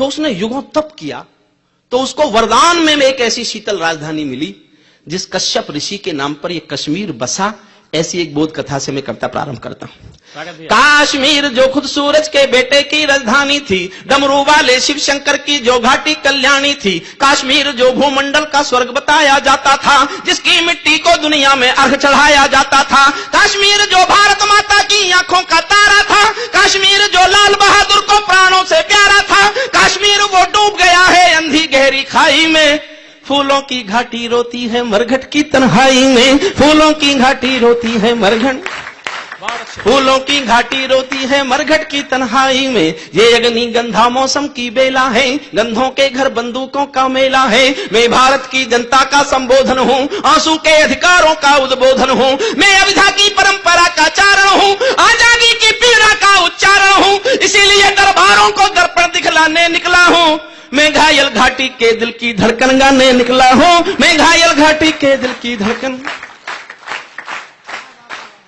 तो उसने युगों तप किया, तो उसको वरदान में एक ऐसी शीतल राजधानी मिली जिस कश्यप ऋषि के नाम पर यह कश्मीर बसा। ऐसी एक बोध कथा से मैं कविता प्रारंभ करता हूं। काश्मीर जो खुद सूरज के बेटे की राजधानी थी, डमरू वाले शिव शंकर की जो घाटी कल्याणी थी, काश्मीर जो भूमंडल का स्वर्ग बताया जाता था, जिसकी मिट्टी को दुनिया में अर्घ चढ़ाया जाता था, काश्मीर जो भारत माता की आंखों का तारा था, काश्मीर जो लाल बहादुर को प्राणों से प्यारा था, काश्मीर वो डूब गया है अंधी गहरी खाई में, फूलों की घाटी रोती है मरघट की तन्हाई में, फूलों की घाटी रोती है मरघट, फूलों की घाटी रोती है मरघट की तन्हाई में, ये अग्नि गंधा मौसम की बेला है, गंधों के घर बंदूकों का मेला है, मैं भारत की जनता का संबोधन हूँ, आंसू के अधिकारों का उद्बोधन हूँ, मैं अविधा की परंपरा का चारण हूँ, आजादी की पीड़ा का उच्चारण हूँ, इसीलिए दरबारों को दर्पण दिखलाने निकला हूँ, मैं घायल घाटी के दिल की धड़कन गाने निकला हूं, मैं घायल घाटी के दिल की धड़कन।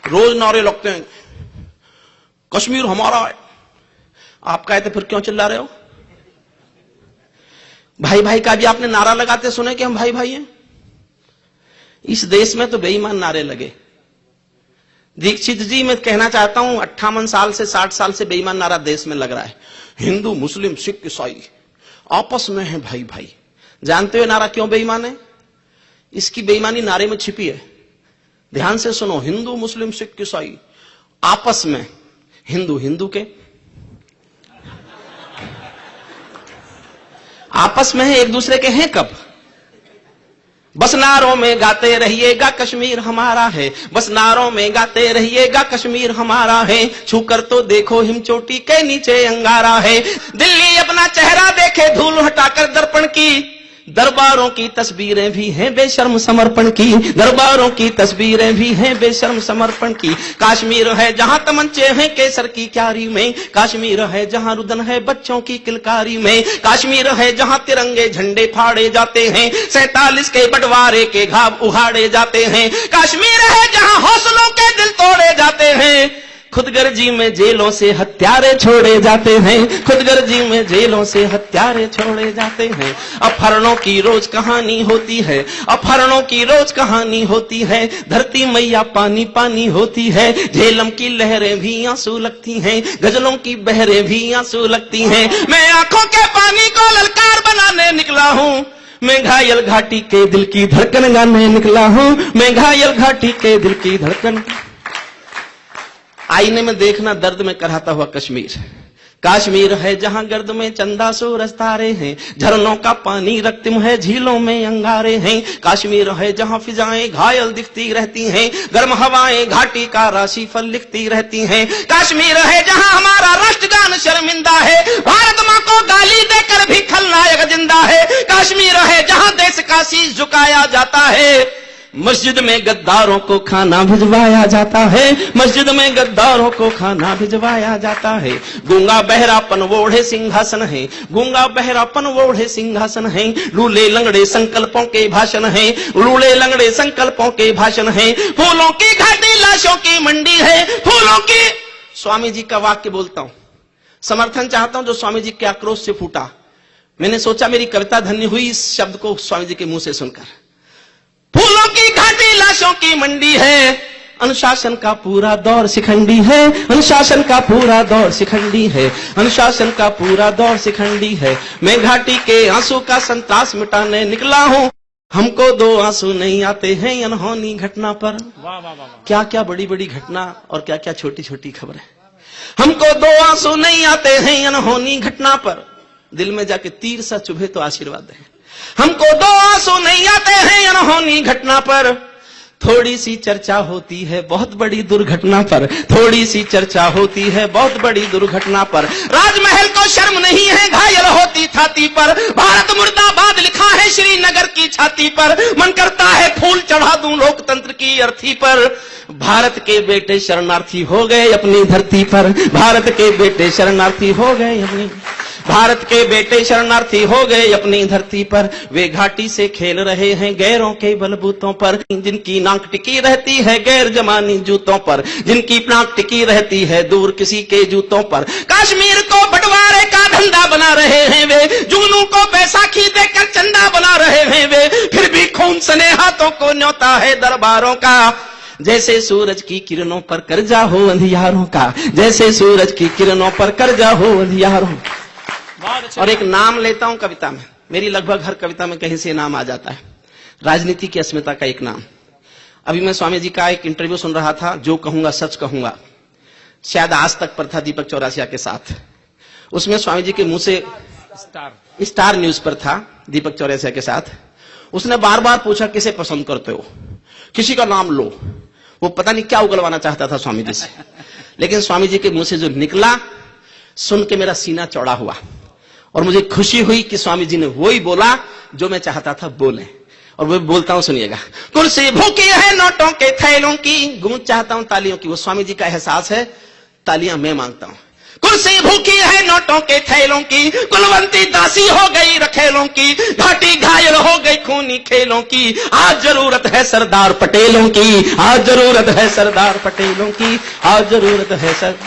रोज नारे लगते हैं कश्मीर हमारा है, आप कहते फिर क्यों चिल्ला रहे हो? भाई भाई का भी आपने नारा लगाते सुने कि हम भाई भाई हैं? इस देश में तो बेईमान नारे लगे। दीक्षित जी मैं कहना चाहता हूं 58 साल से 60 साल से बेईमान नारा देश में लग रहा है, हिंदू मुस्लिम सिख ईसाई आपस में है भाई भाई। जानते हो नारा क्यों बेईमान है? इसकी बेईमानी नारे में छिपी है। ध्यान से सुनो, हिंदू मुस्लिम सिख ईसाई आपस में, हिंदू हिंदू के आपस में है, एक दूसरे के हैं कब? बस नारों में गाते रहिएगा कश्मीर हमारा है, बस नारों में गाते रहिएगा कश्मीर हमारा है, छूकर तो देखो हिमचोटी के नीचे अंगारा है, दिल्ली अपना चेहरा देखे धूल हटाकर दर्पण की, दरबारों की तस्वीरें भी हैं बेशर्म समर्पण की, दरबारों की तस्वीरें भी हैं बेशर्म समर्पण की, काश्मीर है जहां तमंचे हैं केसर की क्यारी में, काश्मीर है जहां रुदन है बच्चों की किलकारी में, काश्मीर है जहां तिरंगे झंडे फाड़े जाते हैं, 47 के बंटवारे के घाव उहाड़े जाते हैं, काश्मीर है जहां हौसलों के दिल तोड़े जाते हैं, खुदगर्जी में जेलों से हत्यारे छोड़े जाते हैं, खुदगर्जी में जेलों से हत्यारे छोड़े जाते हैं, अपहरणों की रोज कहानी होती है, अपहरणों की रोज कहानी होती है, धरती मैया पानी पानी होती है, झेलम की लहरें भी आंसू लगती हैं, गजलों की बहरें भी आंसू लगती हैं, मैं आंखों के पानी को ललकार बनाने निकला हूँ, मैं घायल घाटी के दिल की धड़कन गाने निकला हूँ, मैं घायल घाटी के दिल की धड़कन। आईने में देखना दर्द में कराता हुआ कश्मीर, काश्मीर है जहां गर्द में चंदा सूरज तारे हैं, झरनों का पानी रक्तिम है झीलों में अंगारे हैं, काश्मीर है जहां फिजाएं घायल दिखती रहती हैं, गर्म हवाएं घाटी का राशि फल लिखती रहती हैं, काश्मीर है जहां हमारा राष्ट्रगान शर्मिंदा है, भारत मां को गाली देकर भी खलनायक जिंदा है, काश्मीर है जहां देश का शीश झुकाया जाता है, मस्जिद में गद्दारों को खाना भिजवाया जाता है, मस्जिद में गद्दारों को खाना भिजवाया जाता है, गूंगा बहरापन वोढ़े सिंहासन है, गूंगा बहरापन वोढ़े सिंहासन है, लूले लंगड़े संकल्पों के भाषण है, लूले लंगड़े संकल्पों के भाषण है, फूलों की घाटी लाशों की मंडी है, फूलों की। स्वामी जी का वाक्य बोलता हूं, समर्थन चाहता हूं जो स्वामी जी के आक्रोश से फूटा। मैंने सोचा मेरी कविता धन्य हुई इस शब्द को स्वामी जी के मुंह से सुनकर। फूलों की घाटी लाशों की मंडी है, अनुशासन का पूरा दौर शिखंडी है, अनुशासन का पूरा दौर शिखंडी है, अनुशासन का पूरा दौर शिखंडी है, मैं घाटी के आंसू का संतास मिटाने निकला हूँ, हमको 2 आंसू नहीं आते हैं अनहोनी घटना पर। वाह वाह वाह, क्या क्या बड़ी बड़ी घटना और क्या क्या छोटी छोटी खबरें। हमको 2 आंसू नहीं आते हैं अनहोनी घटना पर, दिल में जाके तीर सा चुभे तो आशीर्वाद है, हमको 2 आंसू नहीं आते हैं अनहोनी घटना पर, थोड़ी सी चर्चा होती है बहुत बड़ी दुर्घटना पर, थोड़ी सी चर्चा होती है बहुत बड़ी दुर्घटना पर, राजमहल को शर्म नहीं है घायल होती छाती पर, भारत मुर्दाबाद लिखा है श्रीनगर की छाती पर, मन करता है फूल चढ़ा दूं लोकतंत्र की अर्थी पर, भारत के बेटे शरणार्थी हो गए अपनी धरती पर, भारत के बेटे शरणार्थी हो गए अपनी, भारत के बेटे शरणार्थी हो गए अपनी धरती पर, वे घाटी से खेल रहे हैं गैरों के बलबूतों पर, जिनकी नाक टिकी रहती है गैर जमानी जूतों पर, जिनकी नाक टिकी रहती है दूर किसी के जूतों पर, कश्मीर को बंटवारे का धंधा बना रहे हैं वे, वे, जुगनू को बैसाखी देकर चंदा बना रहे हैं वे, फिर भी खून सने हाथों को न्योता है दरबारों का। जैसे सूरज की किरणों पर कर्जा हो अंधियारों का, जैसे सूरज की किरणों पर कर्जा हो अंधियारों। और एक नाम लेता हूं कविता में, मेरी लगभग हर कविता में कहीं से नाम आ जाता है, राजनीति की अस्मिता का एक नाम। अभी मैं स्वामी जी का एक इंटरव्यू सुन रहा था, जो कहूंगा सच कहूंगा, शायद आज तक पर था, दीपक चौरसिया के साथ। उसमें स्वामी जी के मुंह से, स्टार न्यूज पर था, दीपक चौरसिया के साथ। उसने बार बार पूछा किसे पसंद करते हो, किसी का नाम लो। वो पता नहीं क्या उगलवाना चाहता था स्वामी जी से, लेकिन स्वामी जी के मुंह से जो निकला सुन के मेरा सीना चौड़ा हुआ और मुझे खुशी हुई कि स्वामी जी ने वही बोला जो मैं चाहता था बोले। और वो बोलता हूं, सुनिएगा। कुर्सी भूखी है नोटों के थैलों की, गूंज चाहता हूं तालियों की। वो स्वामी जी का एहसास है, तालियां मैं मांगता हूं। कुर्सी भूखी है नोटों के थैलों की, कुलवंती दासी हो गई रखेलों की, घाटी घायल हो गई खूनी खेलों की। आज जरूरत है सरदार पटेलों की, आज जरूरत है सरदार पटेलों की, आज जरूरत है सर।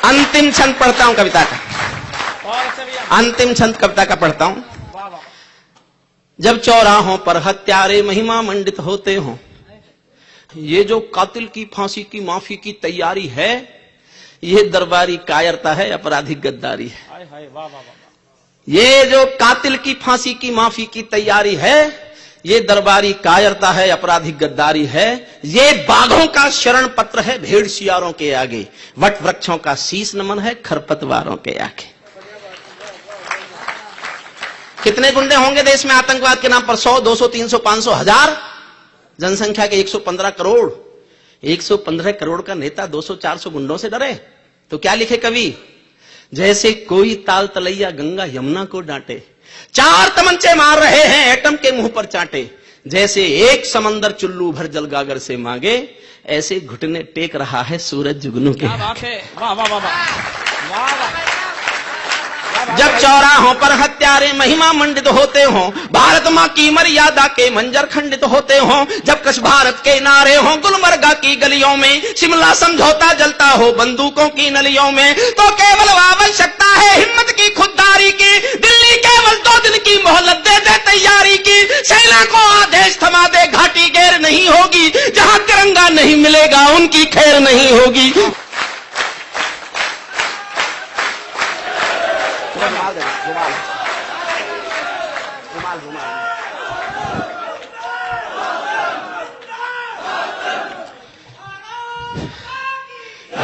अंतिम छंद पढ़ता हूं कविता का, अंतिम छंद कविता का पढ़ता हूं। जब चौराहों पर हत्यारे महिमा मंडित होते हों, ये जो कातिल की फांसी की माफी की तैयारी है, ये दरबारी कायरता है, आपराधिक गद्दारी है। ये जो कातिल की फांसी की माफी की तैयारी है, ये दरबारी कायरता है, आपराधिक गद्दारी है। ये बाघों का शरण पत्र है भेड़ शियारों के आगे, वट वृक्षों का शीश नमन है खरपतवारों के आगे। कितने गुंडे होंगे देश में आतंकवाद के नाम पर? 100, 200, 300, 500, 1000। जनसंख्या के 115 करोड़, 115 करोड़ का नेता 200, 400 गुंडों से डरे? तो क्या लिखे कवि? जैसे कोई ताल तलैया गंगा यमुना को डांटे, 4 तमंचे मार रहे हैं एटम के मुंह पर चांटे। जैसे एक समंदर चुल्लू भर जल गागर से मांगे, ऐसे घुटने टेक रहा है सूरज जुगनू के। क्या बात है, वाह वाह वाह वाह। जब चौराहों पर हत्यारे महिमा मंडित होते हों, भारत मां की मर्यादा के मंजर खंडित होते हों, जब कश भारत के नारे हों गुलमर्गा की गलियों में, शिमला समझौता जलता हो बंदूकों की नलियों में, तो केवल आवश्यकता है हिम्मत की खुददारी की। दिल्ली केवल 2 दिन की मोहलत दे दे तैयारी की, सेना को आदेश थमा दे घाटी गैर नहीं होगी, जहां तिरंगा नहीं मिलेगा उनकी खैर नहीं होगी।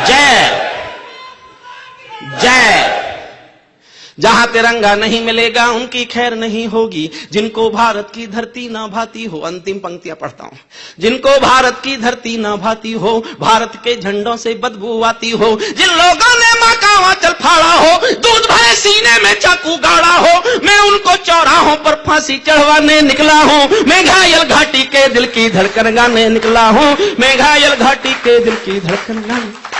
जय जय। जहां तिरंगा नहीं मिलेगा उनकी खैर नहीं होगी, जिनको भारत की धरती ना भाती हो। अंतिम पंक्तियां पढ़ता हूं। जिनको भारत की धरती ना भाती हो, भारत के झंडों से बदबू आती हो, जिन लोगों ने मां का आंचल फाड़ा हो, दूध भरे सीने में चाकू गाड़ा हो, मैं उनको चौराहों पर फांसी चढ़वाने निकला हूं। मैं घायल घाटी के दिल की धड़कन गाने निकला हूं, मैं घायल घाटी के दिल की धड़कन गाने।